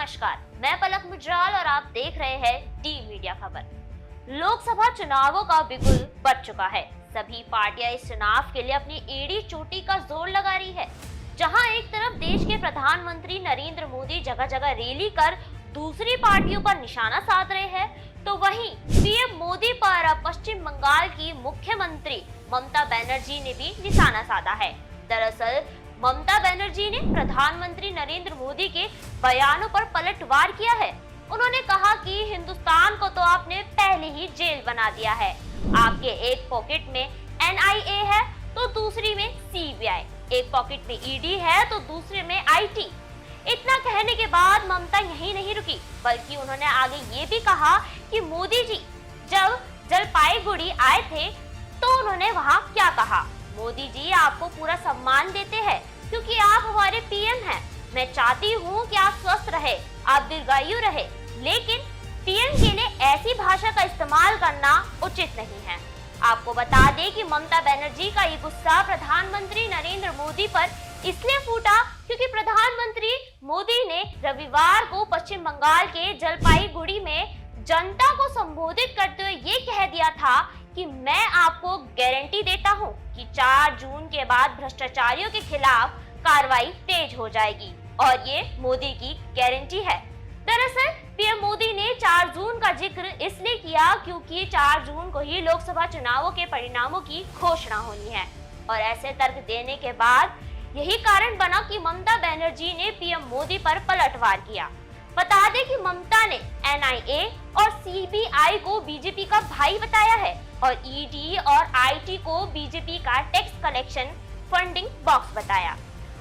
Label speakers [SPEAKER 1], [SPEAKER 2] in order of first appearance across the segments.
[SPEAKER 1] नमस्कार, मैं पलक मुजराल और आप देख रहे हैं डी मीडिया खबर। लोकसभा चुनावों का बिगुल बज चुका है। सभी पार्टियां इस चुनाव के लिए अपनी एड़ी चोटी का जोर लगा रही है। जहां एक तरफ देश के प्रधानमंत्री नरेंद्र मोदी जगह जगह रैली कर दूसरी पार्टियों पर निशाना साध रहे हैं, तो वहीं पीएम मोदी पर पश्चिम बंगाल की मुख्यमंत्री ममता बनर्जी ने भी निशाना साधा है। दरअसल ममता बनर्जी ने प्रधानमंत्री नरेंद्र मोदी के बयानों पर पलटवार किया है। उन्होंने कहा कि हिंदुस्तान को तो आपने पहले ही जेल बना दिया है। आपके एक पॉकेट में एनआईए है तो दूसरी में सीबीआई, एक पॉकेट में ईडी है तो दूसरे में आईटी। इतना कहने के बाद ममता यहीं नहीं रुकी, बल्कि उन्होंने आगे ये भी कहा कि मोदी जी जब जलपाईगुड़ी आए थे तो उन्होंने वहाँ क्या कहा। मोदी जी आपको पूरा सम्मान देते हैं क्योंकि आप हमारे पीएम हैं। मैं चाहती हूँ कि आप स्वस्थ रहे, आप दीर्घायु रहे, लेकिन पीएम के लिए ऐसी भाषा का इस्तेमाल करना उचित नहीं है। आपको बता दें कि ममता बनर्जी का ये गुस्सा प्रधानमंत्री नरेंद्र मोदी पर इसलिए फूटा क्योंकि प्रधानमंत्री मोदी ने रविवार को पश्चिम बंगाल के जलपाईगुड़ी में जनता को संबोधित करते हुए ये कह दिया था कि मैं आपको गारंटी देता हूं कि 4 जून के बाद भ्रष्टाचारियों के खिलाफ कार्रवाई तेज हो जाएगी और ये मोदी की गारंटी है। दरअसल पीएम मोदी ने 4 जून का जिक्र इसलिए किया क्योंकि 4 जून को ही लोकसभा चुनावों के परिणामों की घोषणा होनी है और ऐसे तर्क देने के बाद यही कारण बना कि ममता बनर्जी ने पीएम मोदी पर पलटवार किया। बता दें कि ममता ने एनआईए और सीबीआई को बीजेपी का भाई बताया है और ईडी और आईटी को बीजेपी का टैक्स कलेक्शन फंडिंग बॉक्स बताया।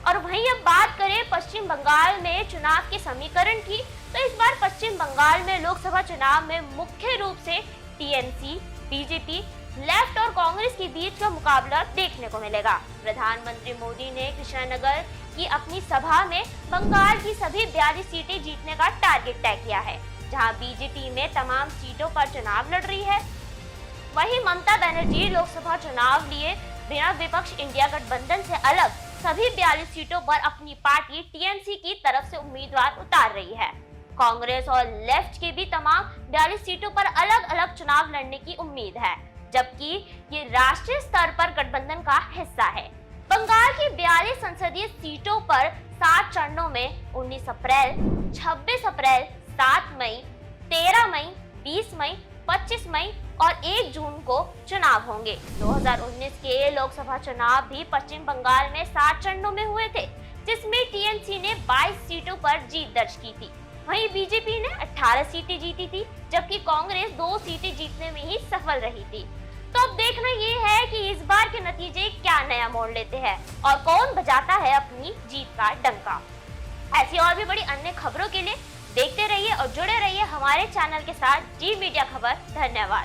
[SPEAKER 1] और वहीं अब बात करें पश्चिम बंगाल में चुनाव के समीकरण की, तो इस बार पश्चिम बंगाल में लोकसभा चुनाव में मुख्य रूप से टीएमसी, बीजेपी, लेफ्ट और कांग्रेस के बीच का मुकाबला देखने को मिलेगा। प्रधानमंत्री मोदी ने कृष्णानगर की अपनी सभा में बंगाल की सभी 42 सीटें जीतने का टारगेट तय किया है, जहां बीजेपी में तमाम सीटों पर चुनाव लड़ रही है। वहीं ममता बनर्जी लोकसभा चुनाव लिए बिना विपक्ष इंडिया गठबंधन से अलग सभी 42 सीटों पर अपनी पार्टी टीएमसी की तरफ से उम्मीदवार उतार रही है। कांग्रेस और लेफ्ट के भी तमाम 42 सीटों पर अलग अलग चुनाव लड़ने की उम्मीद है, जबकि ये राष्ट्रीय स्तर पर गठबंधन का हिस्सा है। बंगाल की 42 संसदीय सीटों पर 7 चरणों में 19 अप्रैल, 26 अप्रैल, 7 मई, 13 मई, 20 मई, 25 मई और 1 जून को चुनाव होंगे। 2019 के लोकसभा चुनाव भी पश्चिम बंगाल में 7 चरणों में हुए थे, जिसमें टीएमसी ने 22 सीटों पर जीत दर्ज की थी। वहीं बीजेपी ने 18 सीटें जीती थी, जबकि कांग्रेस 2 सीटें जीतने में ही सफल रही थी। तो अब देखना ये है कि इस बार के नतीजे क्या नया मोड़ लेते हैं और कौन बजाता है अपनी जीत का डंका। ऐसी और भी बड़ी अन्य खबरों के लिए देखते रहिए और जुड़े रहिए हमारे चैनल के साथ डी मीडिया खबर। धन्यवाद।